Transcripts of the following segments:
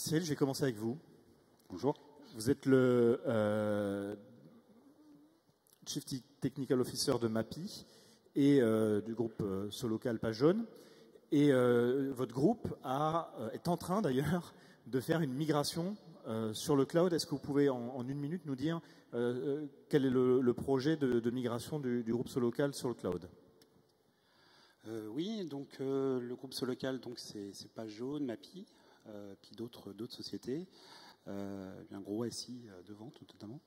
Cyril, je vais commencer avec vous. Bonjour. Vous êtes le Chief Technical Officer de MAPI et du groupe Solocal Page Jaune. Et votre groupe est en train d'ailleurs de faire une migration sur le cloud. Est-ce que vous pouvez en une minute nous dire quel est le projet de migration du groupe Solocal sur le cloud? Oui, donc le groupe Solocal, donc c'est Page Jaune, MAPI, puis d'autres sociétés. Un gros SI de vente notamment.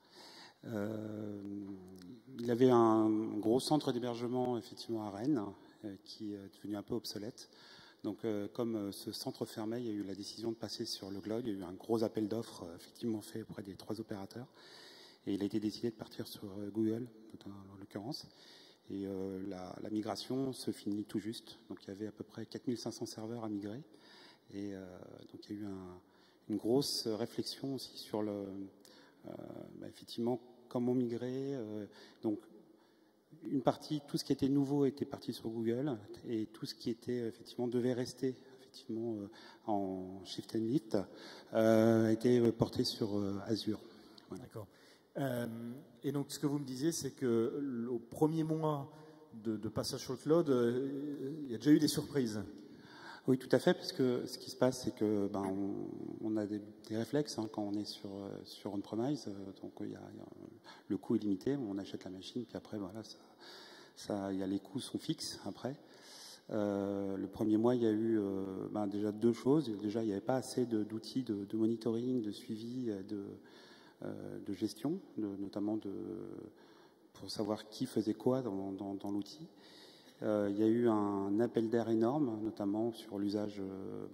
Il avait un gros centre d'hébergement effectivement à Rennes qui est devenu un peu obsolète. Donc comme ce centre fermait, il y a eu la décision de passer sur le cloud. Il y a eu un gros appel d'offres effectivement fait auprès des 3 opérateurs. Et il a été décidé de partir sur Google, en l'occurrence. Et la migration se finit tout juste. Donc il y avait à peu près 4500 serveurs à migrer. Et donc il y a eu une grosse réflexion aussi sur effectivement comment migrer. Donc une partie, tout ce qui était nouveau était parti sur Google et tout ce qui était effectivement devait rester effectivement en shift and lift était porté sur Azure. Voilà. D'accord. Et donc ce que vous me disiez, c'est que au premier mois de passage sur le cloud, il y a déjà eu des surprises. Oui, tout à fait, parce que ce qui se passe, c'est que on a des réflexes quand on est sur on-premise. Donc le coût est limité, on achète la machine, puis après voilà, les coûts sont fixes après. Le premier mois, il y a eu déjà 2 choses. Déjà, il n'y avait pas assez d'outils de monitoring, de suivi, de gestion, notamment pour savoir qui faisait quoi dans l'outil. Il y a eu un appel d'air énorme, notamment sur l'usage,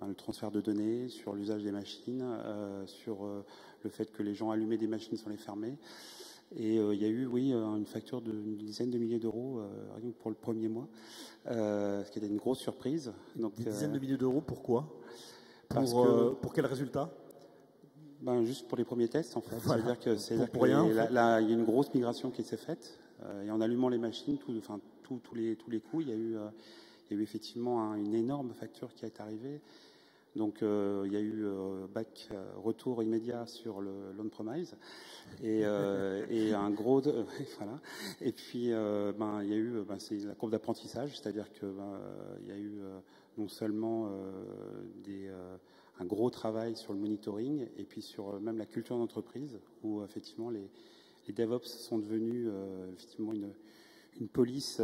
le transfert de données, sur l'usage des machines, sur le fait que les gens allumaient des machines sans les fermer. Et il y a eu, oui, une facture d'une dizaine de milliers d'euros rien que pour le premier mois, ce qui était une grosse surprise. Donc, des dizaines de milliers d'euros, pourquoi? Pour quel résultat? Juste pour les premiers tests, en fait. Voilà. C'est-à-dire pour rien, il y a une grosse migration qui s'est faite. Et en allumant les machines, tous les coups, il y a eu effectivement une énorme facture qui est arrivée. Donc il y a eu retour immédiat sur l'on-premise et un gros voilà. Et puis il y a eu c'est la courbe d'apprentissage, c'est-à-dire que il y a eu non seulement un gros travail sur le monitoring et puis sur même la culture d'entreprise où effectivement les DevOps sont devenus effectivement une police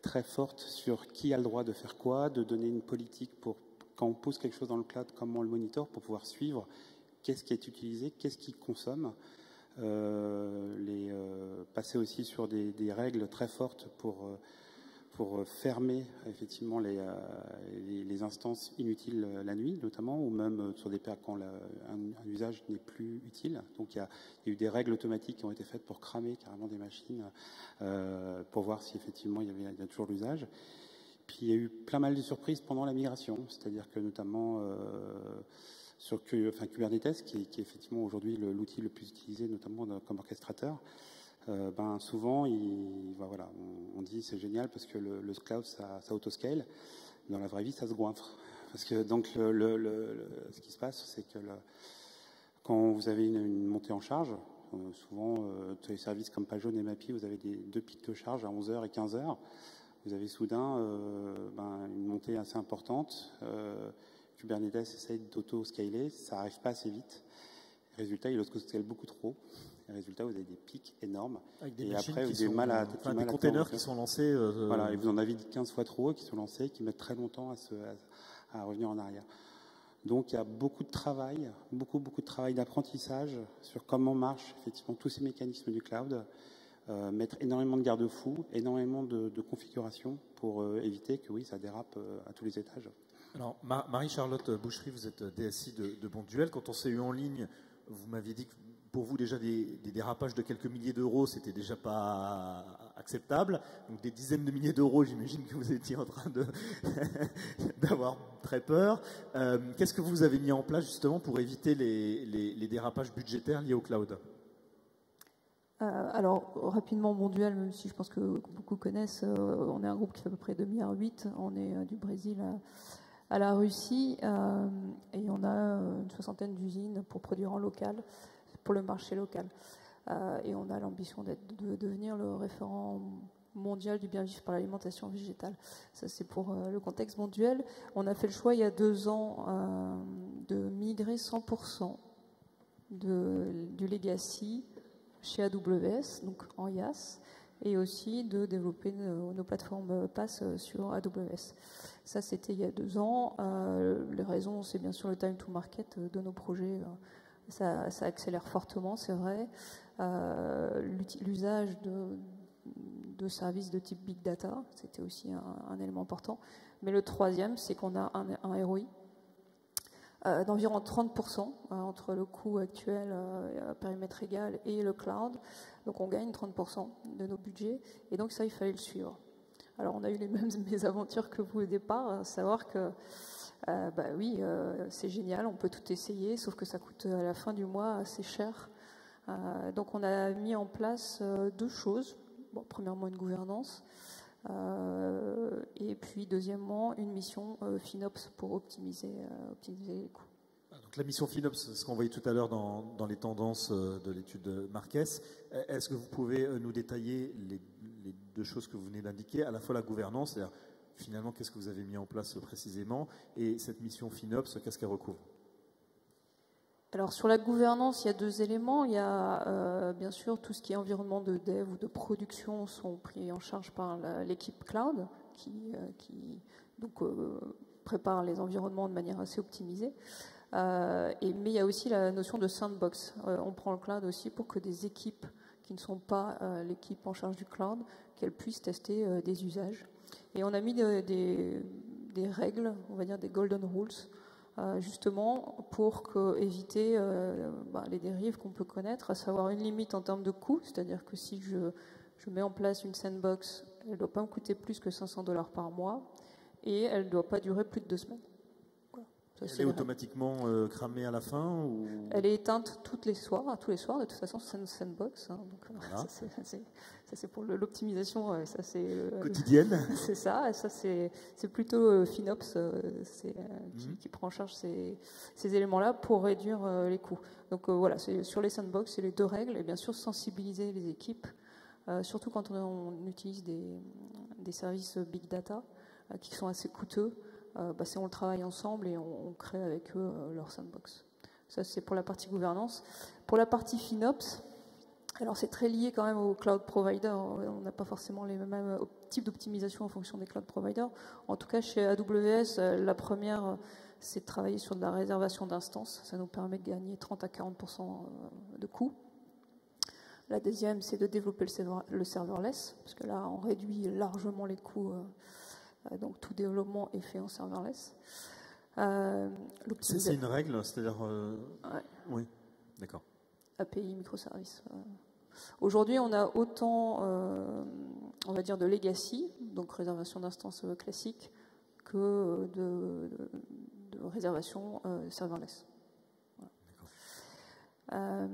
très forte sur qui a le droit de faire quoi, de donner une politique pour quand on pose quelque chose dans le cloud, comment on le monitor pour pouvoir suivre qu'est-ce qui est utilisé, qu'est-ce qui consomme, passer aussi sur des règles très fortes pour fermer effectivement les instances inutiles la nuit, notamment, ou même sur des périodes quand un usage n'est plus utile. Donc il y a eu des règles automatiques qui ont été faites pour cramer carrément des machines, pour voir si effectivement il y a toujours l'usage. Puis il y a eu plein mal de surprises pendant la migration, c'est-à-dire que notamment sur Kubernetes, qui est effectivement aujourd'hui l'outil le plus utilisé, notamment comme orchestrateur. Souvent, on dit c'est génial parce que le cloud ça autoscale. Dans la vraie vie, ça se goinfre. Parce que donc ce qui se passe, c'est que quand vous avez une montée en charge, souvent tous les services comme Page Jaune et MAPI, vous avez 2 pics de charge à 11h et 15h. Vous avez soudain une montée assez importante. Kubernetes essaye d'auto-scaler, ça n'arrive pas assez vite. Résultat, il auto-scale beaucoup trop. Résultat, vous avez des pics énormes. Avec des et machines après, qui vous avez des containers qui sont lancés. Voilà, et vous en avez 15 fois trop qui sont lancés, qui mettent très longtemps à revenir en arrière. Donc, il y a beaucoup de travail, beaucoup de travail d'apprentissage sur comment marchent effectivement tous ces mécanismes du cloud. Mettre énormément de garde-fous, énormément de configuration pour éviter que ça dérape à tous les étages. Alors, Marie-Charlotte Boucherie, vous êtes DSI de Bonduel. Quand on s'est eu en ligne, vous m'aviez dit que pour vous, déjà, des dérapages de quelques milliers d'euros, c'était déjà pas acceptable. Donc, des dizaines de milliers d'euros, j'imagine que vous étiez en train d'avoir très peur. Qu'est-ce que vous avez mis en place, justement, pour éviter les dérapages budgétaires liés au cloud? Alors, rapidement, Bonduel, même si je pense que beaucoup connaissent, on est un groupe qui fait à peu près 2,8 milliards. On est du Brésil à la Russie, et on a une 60aine d'usines pour produire en local, pour le marché local. Et on a l'ambition de devenir le référent mondial du bien vivre par l'alimentation végétale. Ça, c'est pour le contexte mondial. On a fait le choix il y a 2 ans de migrer 100% du legacy chez AWS, donc en IaaS, et aussi de développer nos plateformes PaaS sur AWS. Ça, c'était il y a 2 ans. Les raisons, c'est bien sûr le time to market de nos projets. Ça accélère fortement, c'est vrai. L'usage de services de type Big Data, c'était aussi un élément important. Mais le troisième, c'est qu'on a un ROI d'environ 30% entre le coût actuel à périmètre égal et le cloud. Donc on gagne 30% de nos budgets. Et donc ça, il fallait le suivre. Alors on a eu les mêmes mésaventures que vous au départ, à savoir que oui, c'est génial, on peut tout essayer, sauf que ça coûte à la fin du mois assez cher. Donc on a mis en place 2 choses. Bon, premièrement, une gouvernance, et puis deuxièmement, une mission FinOps pour optimiser les coûts. Donc la mission FinOps, ce qu'on voyait tout à l'heure dans les tendances de l'étude Marques, est-ce que vous pouvez nous détailler les 2 choses que vous venez d'indiquer, à la fois la gouvernance, c'est-à-dire finalement qu'est-ce que vous avez mis en place précisément, et cette mission FinOps, qu'est-ce qu'elle recouvre? Alors sur la gouvernance, il y a 2 éléments. Il y a bien sûr tout ce qui est environnement de dev ou de production sont pris en charge par l'équipe cloud qui prépare les environnements de manière assez optimisée. Mais il y a aussi la notion de sandbox. On prend le cloud aussi pour que des équipes qui ne sont pas l'équipe en charge du cloud, qu'elles puissent tester des usages. Et on a mis des règles, on va dire des golden rules, justement pour éviter les dérives qu'on peut connaître, à savoir une limite en termes de coût, c'est-à-dire que si je mets en place une sandbox, elle ne doit pas me coûter plus que $500 par mois et elle ne doit pas durer plus de 2 semaines. Voilà. Elle est automatiquement cramée à la fin ou... Elle est éteinte tous les soirs, de toute façon c'est une sandbox, donc voilà. Ça c'est pour l'optimisation, ça c'est quotidienne. C'est ça, et ça c'est plutôt FinOps qui prend en charge ces éléments-là pour réduire les coûts. Donc voilà, sur les sandbox, c'est les 2 règles, et bien sûr sensibiliser les équipes, surtout quand on utilise des services Big Data qui sont assez coûteux. Si on le travaille ensemble et on crée avec eux leur sandbox. Ça, c'est pour la partie gouvernance. Pour la partie FinOps, alors c'est très lié quand même aux cloud providers. On n'a pas forcément les mêmes types d'optimisation en fonction des cloud providers. En tout cas, chez AWS, la première, c'est de travailler sur de la réservation d'instances. Ça nous permet de gagner 30 à 40% de coûts. La deuxième, c'est de développer le serverless, parce que là, on réduit largement les coûts. Donc tout développement est fait en serverless. C'est une règle, c'est-à-dire... Ouais. Oui, d'accord. API, microservices. Aujourd'hui, on a autant, on va dire, de legacy, donc réservation d'instances classiques, que de réservation serverless. Voilà.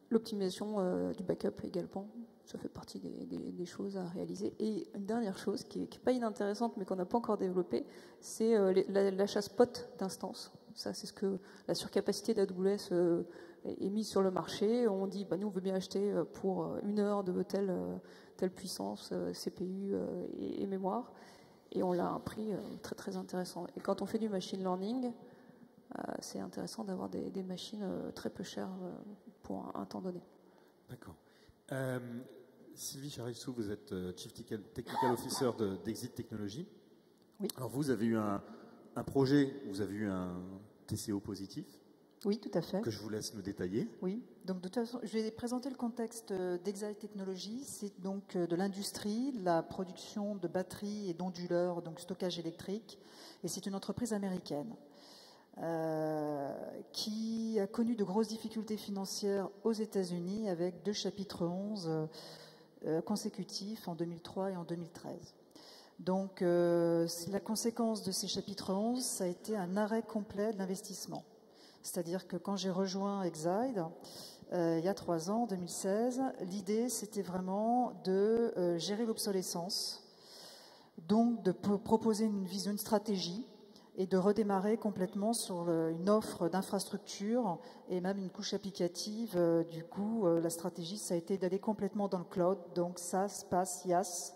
L'optimisation du backup également, ça fait partie des choses à réaliser. Et une dernière chose qui n'est pas inintéressante mais qu'on n'a pas encore développée, c'est l'achat spot d'instances. Ça, c'est ce que la surcapacité d'AWS est mise sur le marché. On dit, nous, on veut bien acheter pour 1 heure de telle puissance, CPU et mémoire. Et on l'a à un prix très, très intéressant. Et quand on fait du machine learning, c'est intéressant d'avoir des machines très peu chères pour un temps donné. D'accord. Sylvie Charissou, vous êtes Chief Technical Officer d'Exit Technologies. Oui. Alors vous avez eu un projet, vous avez eu un TCO positif. Oui, tout à fait. Que je vous laisse nous détailler. Oui, donc de toute façon, je vais présenter le contexte d'Exit Technologies. C'est donc de l'industrie, la production de batteries et d'onduleurs, donc stockage électrique. Et c'est une entreprise américaine qui a connu de grosses difficultés financières aux États-Unis avec 2 chapitres 11 consécutifs en 2003 et en 2013. Donc, la conséquence de ces chapitres 11, ça a été un arrêt complet de l'investissement. C'est-à-dire que quand j'ai rejoint Exide, il y a 3 ans, en 2016, l'idée, c'était vraiment de gérer l'obsolescence, donc de proposer une vision, une stratégie, et de redémarrer complètement sur une offre d'infrastructure et même une couche applicative. Du coup, la stratégie, ça a été d'aller complètement dans le cloud, donc SaaS, PaaS, IaaS,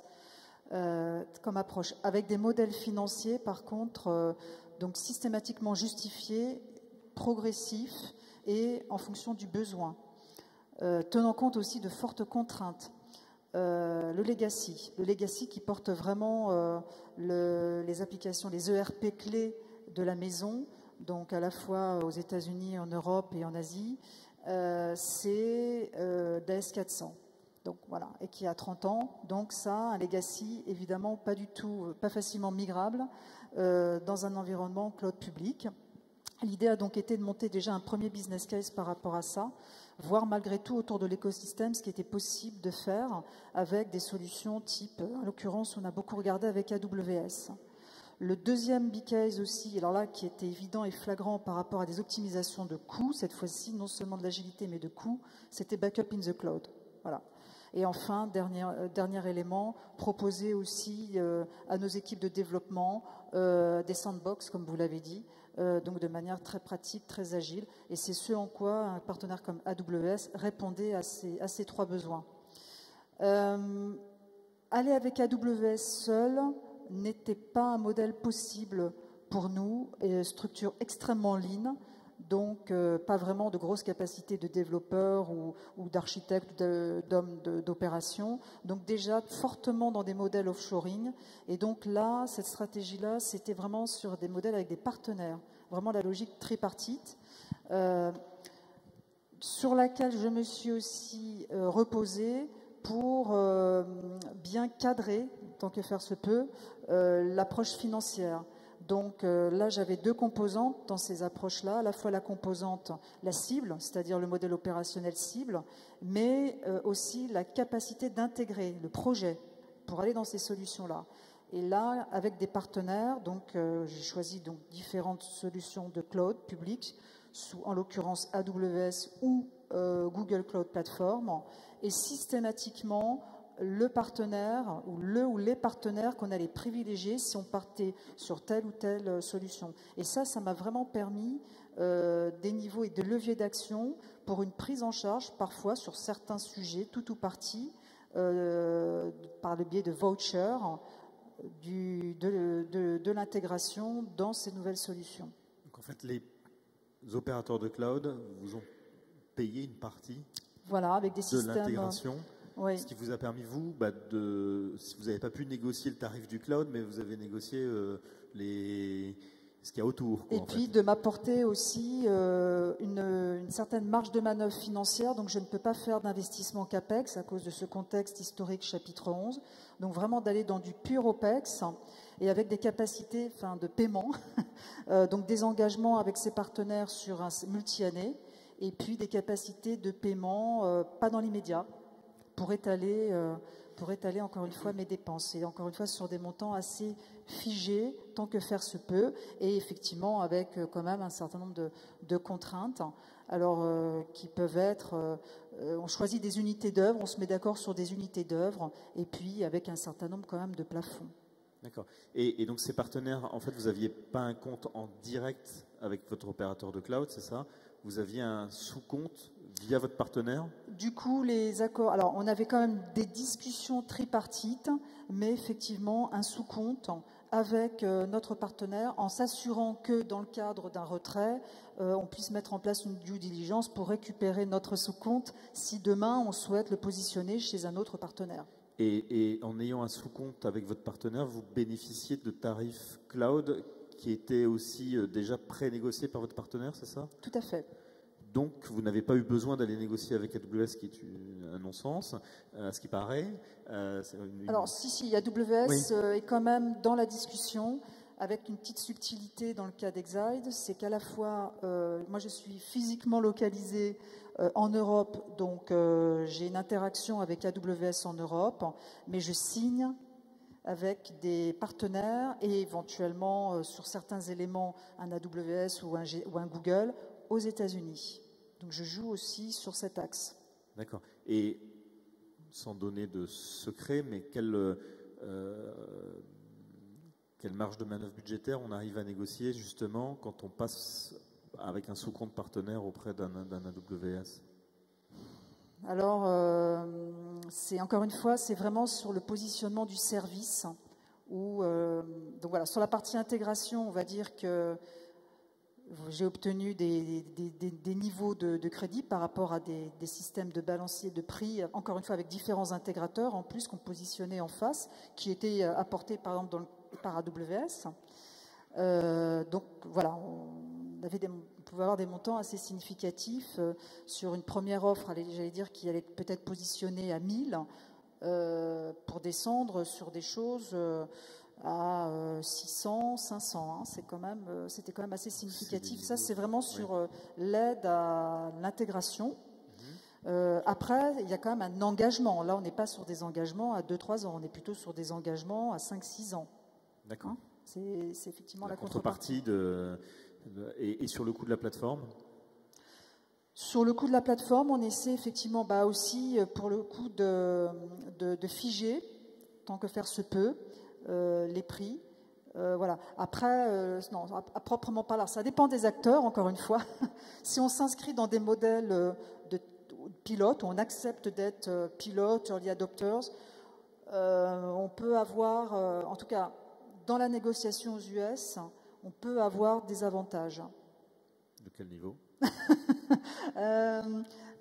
comme approche. Avec des modèles financiers, par contre, donc systématiquement justifiés, progressifs et en fonction du besoin. Tenant compte aussi de fortes contraintes. Le legacy qui porte vraiment les applications, les ERP clés de la maison, donc à la fois aux États-Unis, en Europe et en Asie, c'est d'AS400. Donc voilà, et qui a 30 ans. Donc ça, un legacy évidemment pas facilement migrable dans un environnement cloud public. L'idée a donc été de monter déjà un premier business case par rapport à ça, voir malgré tout autour de l'écosystème ce qui était possible de faire avec des solutions type, en l'occurrence, on a beaucoup regardé avec AWS. Le deuxième big case aussi, alors là, qui était évident et flagrant par rapport à des optimisations de coûts, cette fois-ci, non seulement de l'agilité, mais de coûts, c'était backup in the cloud. Voilà. Et enfin, dernier élément, proposer aussi à nos équipes de développement des sandbox, comme vous l'avez dit, donc de manière très pratique, très agile. Et c'est ce en quoi un partenaire comme AWS répondait à ces trois besoins. Aller avec AWS seul n'était pas un modèle possible pour nous, structure extrêmement lean, donc pas vraiment de grosses capacités de développeurs ou d'architectes, d'hommes d'opération, donc déjà fortement dans des modèles offshoring. Et donc là, cette stratégie-là, c'était vraiment sur des modèles avec des partenaires, vraiment la logique tripartite, sur laquelle je me suis aussi reposée pour bien cadrer, tant que faire se peut, l'approche financière. Donc là, j'avais deux composantes dans ces approches-là, à la fois la composante, la cible, c'est-à-dire le modèle opérationnel cible, mais aussi la capacité d'intégrer le projet pour aller dans ces solutions-là. Et là, avec des partenaires, donc j'ai choisi donc différentes solutions de cloud public, en l'occurrence AWS ou Google Cloud Platform, et systématiquement le partenaire ou les partenaires qu'on allait privilégier si on partait sur telle ou telle solution. Et ça m'a vraiment permis des niveaux et des leviers d'action pour une prise en charge, parfois sur certains sujets, tout ou partie, par le biais de vouchers, de l'intégration dans ces nouvelles solutions. Donc en fait, les opérateurs de cloud vous ont payé une partie avec des systèmes de l'intégration. Oui. Ce qui vous a permis, vous, si vous n'avez pas pu négocier le tarif du cloud, mais vous avez négocié ce qu'il y a autour. Et puis de m'apporter aussi une certaine marge de manœuvre financière. Donc je ne peux pas faire d'investissement CAPEX à cause de ce contexte historique chapitre 11. Donc vraiment d'aller dans du pur OPEX et avec des capacités de paiement, donc des engagements avec ses partenaires sur un multi-année et puis des capacités de paiement pas dans l'immédiat, pour étaler encore une fois mes dépenses. Et encore une fois sur des montants assez figés, tant que faire se peut, et effectivement avec quand même un certain nombre de contraintes, alors qui peuvent être, on choisit des unités d'œuvre, on se met d'accord sur des unités d'œuvre, et puis avec un certain nombre quand même de plafonds. D'accord. Et donc ces partenaires, en fait, vous n'aviez pas un compte en direct avec votre opérateur de cloud, c'est ça? Vous aviez un sous-compte via votre partenaire? Du coup, les accords. Alors, on avait quand même des discussions tripartites, mais effectivement, un sous-compte avec notre partenaire, en s'assurant que dans le cadre d'un retrait, on puisse mettre en place une due diligence pour récupérer notre sous-compte si demain on souhaite le positionner chez un autre partenaire. Et en ayant un sous-compte avec votre partenaire, vous bénéficiez de tarifs cloud qui étaient aussi déjà pré-négociés par votre partenaire, c'est ça? Tout à fait. Donc, vous n'avez pas eu besoin d'aller négocier avec AWS, qui est un non-sens, à ce qui paraît. Alors, si, AWS est quand même dans la discussion, avec une petite subtilité dans le cas d'Exide, c'est qu'à la fois, moi je suis physiquement localisée en Europe, donc j'ai une interaction avec AWS en Europe, mais je signe avec des partenaires et éventuellement sur certains éléments un AWS ou un Google aux États-Unis. Donc je joue aussi sur cet axe. D'accord. Et sans donner de secret, mais quelle quelle marge de manœuvre budgétaire on arrive à négocier justement quand on passe avec un sous-compte partenaire auprès d'un AWS? Alors, c'est encore une fois, c'est vraiment sur le positionnement du service. Donc voilà, sur la partie intégration, on va dire que j'ai obtenu des niveaux de crédit par rapport à des systèmes de balancier de prix, encore une fois avec différents intégrateurs en plus qu'on positionnait en face, qui étaient apportés par exemple par AWS. Donc voilà, on pouvait avoir des montants assez significatifs sur une première offre, j'allais dire, qui allait peut-être positionner à 1000 pour descendre sur des choses à 600, 500. Hein. C'était quand même assez significatif. Ça, c'est vraiment sur l'aide à l'intégration. Après, il y a quand même un engagement. Là, on n'est pas sur des engagements à 2-3 ans. On est plutôt sur des engagements à 5-6 ans. D'accord. Hein, c'est effectivement la contrepartie et sur le coût de la plateforme. Sur le coût de la plateforme, on essaie effectivement aussi pour le coût de figer, tant que faire se peut, les prix. Voilà. Après, non, à proprement parler, ça dépend des acteurs, encore une fois. Si on s'inscrit dans des modèles de pilotes, où on accepte d'être pilote, early adopters, on peut avoir, en tout cas, dans la négociation aux US, on peut avoir des avantages. De quel niveau?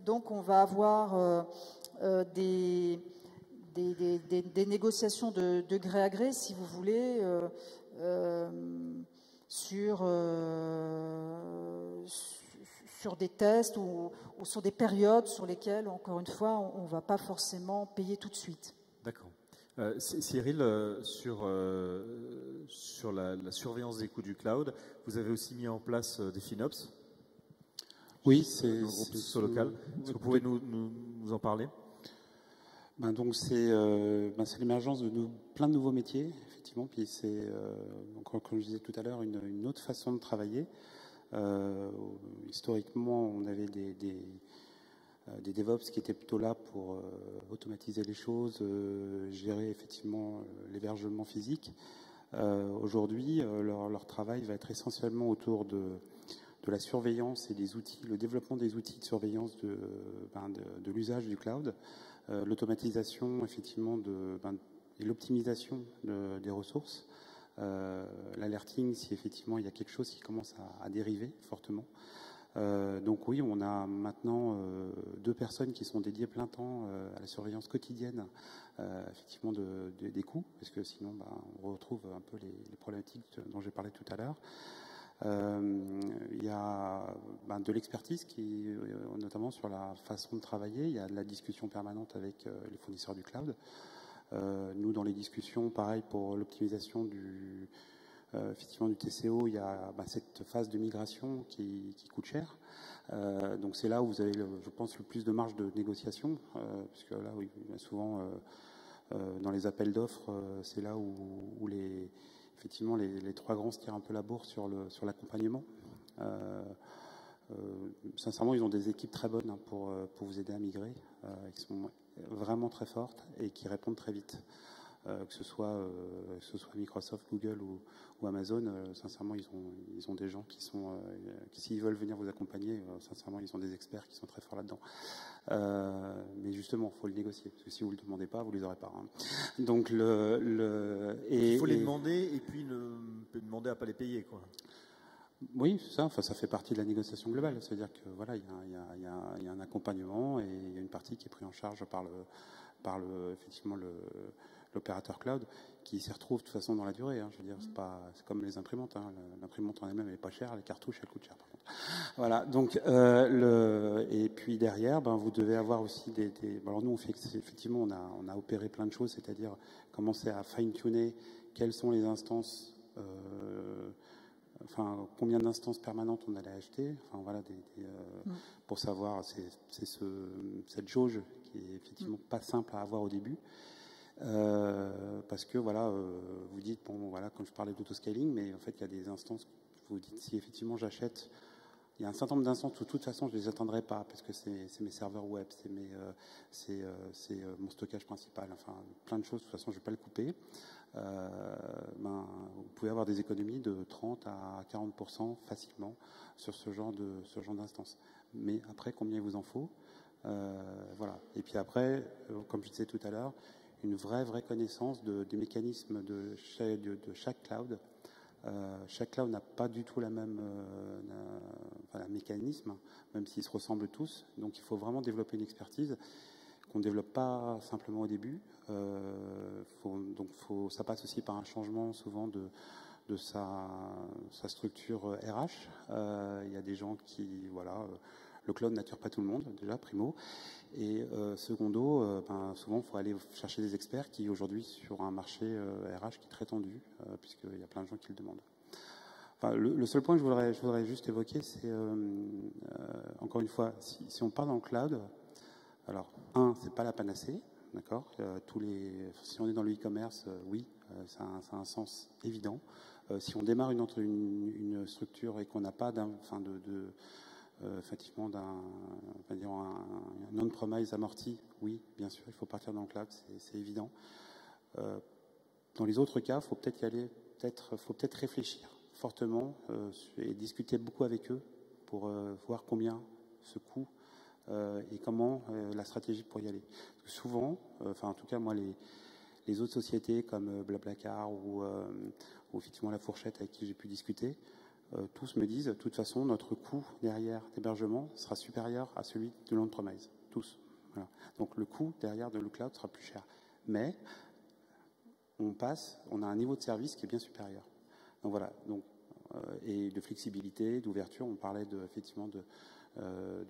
Donc, on va avoir des négociations de gré à gré, si vous voulez, sur des tests ou sur des périodes sur lesquelles, encore une fois, on ne va pas forcément payer tout de suite. D'accord. Cyril, sur la surveillance des coûts du cloud, vous avez aussi mis en place des FinOps. Oui, c'est local. Est-ce que vous pouvez nous en parler? Donc c'est l'émergence de plein de nouveaux métiers, effectivement. Puis c'est, comme je disais tout à l'heure, une autre façon de travailler. Historiquement, on avait des DevOps qui étaient plutôt là pour automatiser les choses, gérer effectivement l'hébergement physique. Aujourd'hui, leur travail va être essentiellement autour de la surveillance et des outils, le développement des outils de surveillance de l'usage du cloud, l'automatisation effectivement et l'optimisation des ressources, l'alerting si effectivement il y a quelque chose qui commence à dériver fortement. Donc oui, on a maintenant 2 personnes qui sont dédiées plein temps à la surveillance quotidienne effectivement des coûts, parce que sinon on retrouve un peu les problématiques dont j'ai parlé tout à l'heure. Il y a de l'expertise qui, notamment sur la façon de travailler. Il y a de la discussion permanente avec les fournisseurs du cloud. Nous, dans les discussions, pareil pour l'optimisation effectivement du TCO, il y a cette phase de migration qui coûte cher. Donc c'est là où vous avez, je pense, le plus de marge de négociation, puisque là, oui, souvent dans les appels d'offres, c'est là où effectivement, les 3 grands se tirent un peu la bourre sur l'accompagnement. Sincèrement, ils ont des équipes très bonnes pour vous aider à migrer, qui sont vraiment très fortes et qui répondent très vite. Que ce soit Microsoft, Google ou Amazon, sincèrement, ils ont des gens qui s'ils veulent venir vous accompagner, sincèrement, ils ont des experts qui sont très forts là-dedans. Mais justement, il faut le négocier, parce que si vous ne le demandez pas, vous ne les aurez pas. Hein. Donc, il faut les demander et puis demander à ne pas les payer, quoi. Oui, c'est ça. Enfin, ça fait partie de la négociation globale. C'est-à-dire que voilà, il y a un accompagnement et il y a une partie qui est prise en charge par effectivement l'opérateur cloud qui s'y retrouve de toute façon dans la durée. Hein. Je veux dire, c'est comme les imprimantes. Hein. L'imprimante en elle-même elle est pas chère, les cartouches elles coûtent cher par contre. Voilà. Donc et puis derrière, vous devez avoir aussi alors nous effectivement on a opéré plein de choses, c'est-à-dire commencer à fine-tuner quelles sont les instances. Combien d'instances permanentes on allait acheter, voilà, pour savoir, c'est cette jauge qui est effectivement pas simple à avoir au début, parce que voilà, vous dites bon voilà, quand je parlais d'autoscaling, mais en fait il y a des instances, vous dites si effectivement j'achète Il y a un certain nombre d'instances où de toute façon je ne les attendrai pas parce que c'est mes serveurs web, c'est mon stockage principal, enfin plein de choses, de toute façon je ne vais pas le couper. Vous pouvez avoir des économies de 30 à 40% facilement sur ce genre d'instance. Mais après, combien il vous en faut? Voilà. Et puis après, comme je disais tout à l'heure, une vraie connaissance des mécanismes de chaque cloud. Chaque cloud n'a pas du tout la même mécanisme, même s'ils se ressemblent tous. Donc il faut vraiment développer une expertise qu'on ne développe pas simplement au début. Ça passe aussi par un changement souvent de sa structure RH. Il y a des gens qui, le cloud n'attire pas tout le monde, déjà, primo. Et secondo, souvent, il faut aller chercher des experts qui, aujourd'hui, sur un marché RH qui est très tendu, puisqu'il y a plein de gens qui le demandent. Enfin, le seul point que je voudrais juste évoquer, c'est, encore une fois, si on part dans le cloud, alors, c'est pas la panacée, d'accord. Si on est dans le e-commerce, oui, ça a un sens évident. Si on démarre une structure et qu'on n'a pas effectivement un on-premise amorti, oui, bien sûr, il faut partir dans le cloud, c'est évident. Dans les autres cas, il faut peut-être y aller, faut peut-être réfléchir fortement et discuter beaucoup avec eux pour voir combien ce coût et comment la stratégie pour y aller. Parce que souvent, en tout cas moi, les autres sociétés comme Blablacar ou effectivement La Fourchette avec qui j'ai pu discuter, tous me disent, de toute façon, notre coût derrière d'hébergement sera supérieur à celui de l'on-premise. Tous. Voilà. Donc le coût derrière de le cloud sera plus cher. Mais on a un niveau de service qui est bien supérieur. Donc voilà. Et de flexibilité, d'ouverture, on parlait effectivement de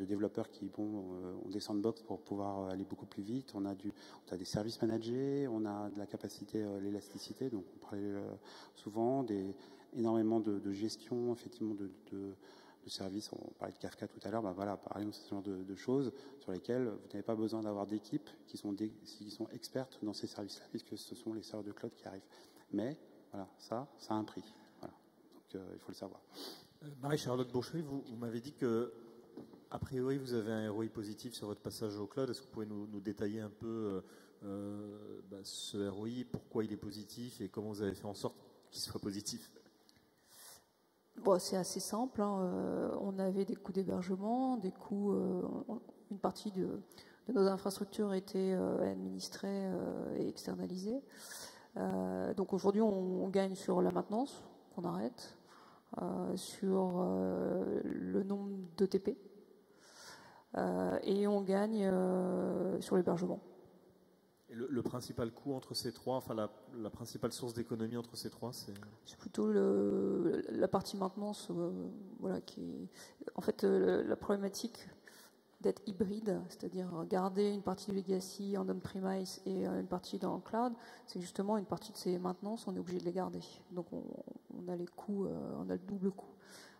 développeurs qui ont des sandbox pour pouvoir aller beaucoup plus vite. On a des services managés, on a de la capacité, l'élasticité. Donc on parlait souvent énormément de gestion, effectivement, de services. On parlait de Kafka tout à l'heure. Par exemple, c'est ce genre de choses sur lesquelles vous n'avez pas besoin d'avoir d'équipes qui sont expertes dans ces services-là, puisque ce sont les serveurs de cloud qui arrivent. Mais voilà, ça a un prix. Voilà. Donc il faut le savoir. Marie-Charlotte Beauchery, vous m'avez dit que a priori, vous avez un ROI positif sur votre passage au cloud. Est-ce que vous pouvez nous détailler un peu ce ROI, pourquoi il est positif et comment vous avez fait en sorte qu'il soit positif? Bon, c'est assez simple. On avait des coûts d'hébergement, des coûts. Une partie de nos infrastructures était administrée et externalisée. Donc aujourd'hui, on gagne sur la maintenance qu'on arrête, sur le nombre d'ETP. Et on gagne sur l'hébergement. Et le principal coût entre ces trois, enfin la principale source d'économie entre ces trois, c'est plutôt la partie maintenance, en fait la problématique d'être hybride, c'est-à-dire garder une partie du legacy en on-premise et une partie dans le cloud, c'est justement une partie de ces maintenances, on est obligé de les garder. Donc on a les coûts, on a le double coût.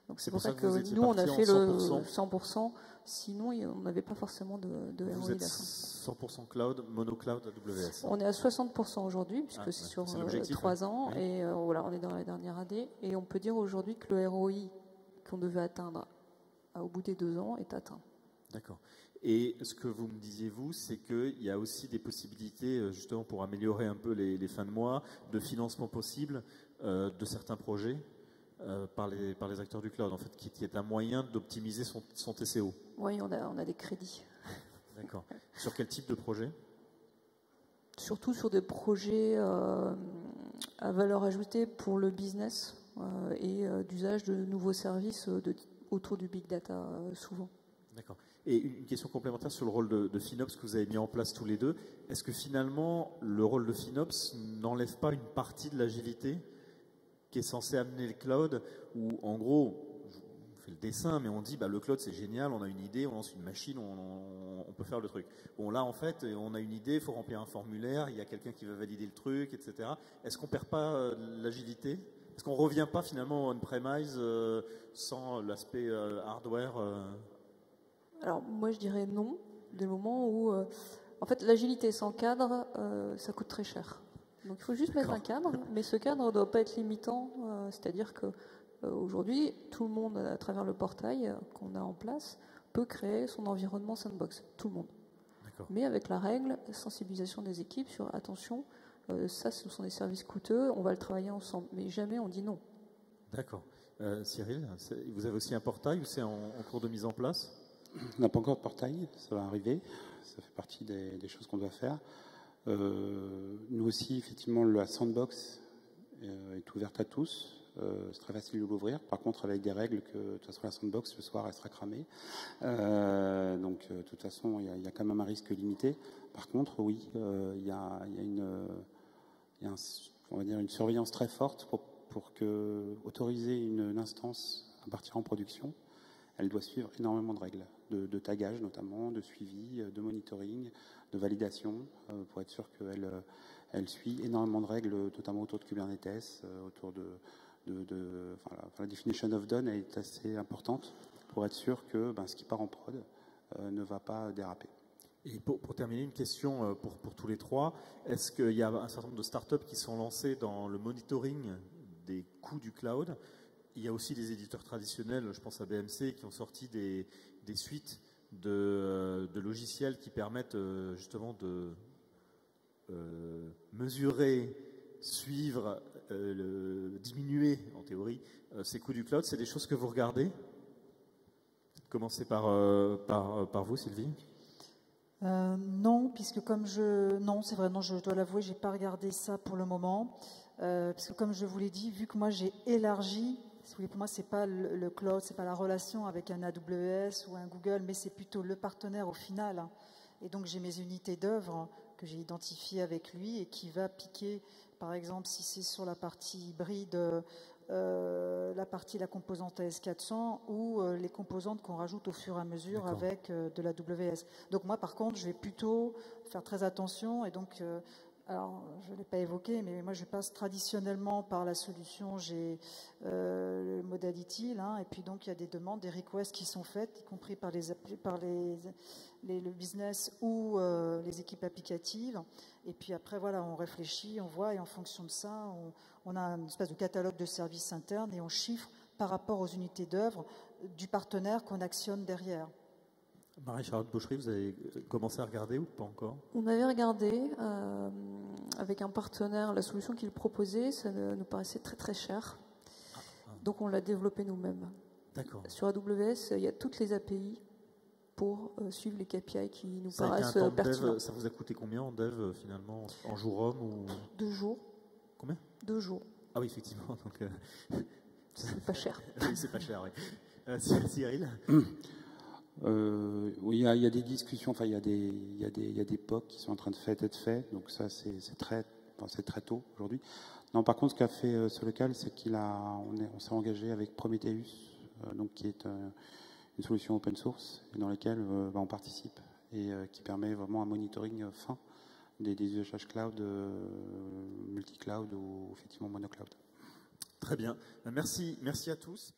Donc c'est pour ça que nous, on a fait le 100%. Sinon, on n'avait pas forcément de ROI. Vous êtes 100% cloud, mono-cloud AWS. On est à 60% aujourd'hui, puisque c'est sur 3 ans. Oui. Et on est dans la dernière année. Et on peut dire aujourd'hui que le ROI qu'on devait atteindre au bout des 2 ans est atteint. D'accord. Et ce que vous me disiez, vous, c'est qu'il y a aussi des possibilités, justement, pour améliorer un peu les fins de mois, de financement possible de certains projets. Par les acteurs du cloud, en fait, qui est un moyen d'optimiser son TCO. Oui, on a des crédits. D'accord. Sur quel type de projet? Surtout sur des projets à valeur ajoutée pour le business et d'usage de nouveaux services autour du big data, souvent. D'accord. Et une question complémentaire sur le rôle de FinOps que vous avez mis en place tous les deux. Est-ce que finalement, le rôle de FinOps n'enlève pas une partie de l'agilité qui est censé amener le cloud, où en gros, on fait le dessin, mais on dit le cloud c'est génial, on a une idée, on lance une machine, on peut faire le truc. Bon là en fait, on a une idée, il faut remplir un formulaire, il y a quelqu'un qui va valider le truc, etc. Est-ce qu'on perd pas l'agilité? Est-ce qu'on revient pas finalement on-premise sans l'aspect hardware Alors moi je dirais non, des moments où en fait l'agilité sans cadre, ça coûte très cher. Donc il faut juste mettre un cadre, mais ce cadre ne doit pas être limitant, c'est-à-dire que Aujourd'hui, tout le monde, à travers le portail qu'on a en place, peut créer son environnement sandbox. Tout le monde. Mais avec la règle, sensibilisation des équipes sur attention, ça, ce sont des services coûteux, on va le travailler ensemble. Mais jamais on dit non. D'accord. Cyril, vous avez aussi un portail ou c'est en cours de mise en place? On n'a pas encore de portail, ça va arriver. Ça fait partie des choses qu'on doit faire. Nous aussi, effectivement, la sandbox est ouverte à tous. C'est très facile de l'ouvrir. Par contre, avec des règles que, de toute façon, la sandbox, le soir, elle sera cramée. Donc, de toute façon, il y a quand même un risque limité. Par contre, oui, il y a on va dire une surveillance très forte pour que autoriser une instance à partir en production, elle doit suivre énormément de règles, de tagage notamment, de suivi, de monitoring, de validation, pour être sûr qu'elle suit énormément de règles, notamment autour de Kubernetes, autour la definition of done est assez importante pour être sûr que ce qui part en prod ne va pas déraper. Et pour terminer, une question pour tous les trois. Est-ce qu'il y a un certain nombre de startups qui sont lancées dans le monitoring des coûts du cloud? Il y a aussi des éditeurs traditionnels, je pense à BMC, qui ont sorti des suites de logiciels qui permettent justement de mesurer, suivre, diminuer en théorie ces coûts du cloud. C'est des choses que vous regardez? Commencez par vous, Sylvie. Non, puisque non, c'est vrai, non, je dois l'avouer, j'ai pas regardé ça pour le moment, parce que comme je vous l'ai dit, vu que moi j'ai élargi, si vous voulez, pour moi c'est pas le cloud, c'est pas la relation avec un AWS ou un Google, mais c'est plutôt le partenaire au final. Hein. Et donc j'ai mes unités d'œuvre que j'ai identifiées avec lui et qui va piquer, par exemple, si c'est sur la partie hybride, la composante AS400 ou les composantes qu'on rajoute au fur et à mesure avec de la AWS. Donc moi, par contre, je vais plutôt faire très attention et donc, alors je ne l'ai pas évoqué, mais moi je passe traditionnellement par la solution, j'ai le Modality, là, et puis donc il y a des demandes, des requests qui sont faites, y compris par le business ou les équipes applicatives. Et puis après, voilà, on réfléchit, on voit, et en fonction de ça, on a une espèce de catalogue de services internes et on chiffre par rapport aux unités d'œuvre du partenaire qu'on actionne derrière. Marie-Charlotte Boucherie, vous avez commencé à regarder ou pas encore? On avait regardé avec un partenaire la solution qu'il proposait, ça nous paraissait très très cher. Donc on l'a développé nous-mêmes. D'accord. Sur AWS, il y a toutes les API pour suivre les KPI qui nous paraissent un temps de pertinents. dev, ça vous a coûté combien en dev finalement, en jour homme ou... 2 jours. Combien? 2 jours. Ah oui, effectivement. Donc, c'est pas cher. Oui, c'est pas cher, oui. Cyril? Oui, il y a des discussions, enfin il y a des POC qui sont en train d'être faits, donc ça c'est très tôt aujourd'hui. Non, par contre, ce qu'a fait Solocal, c'est on s'est engagé avec Prometheus, donc qui est une solution open source et dans laquelle on participe et qui permet vraiment un monitoring fin des usages cloud, multi-cloud ou effectivement monocloud. Très bien. Merci à tous.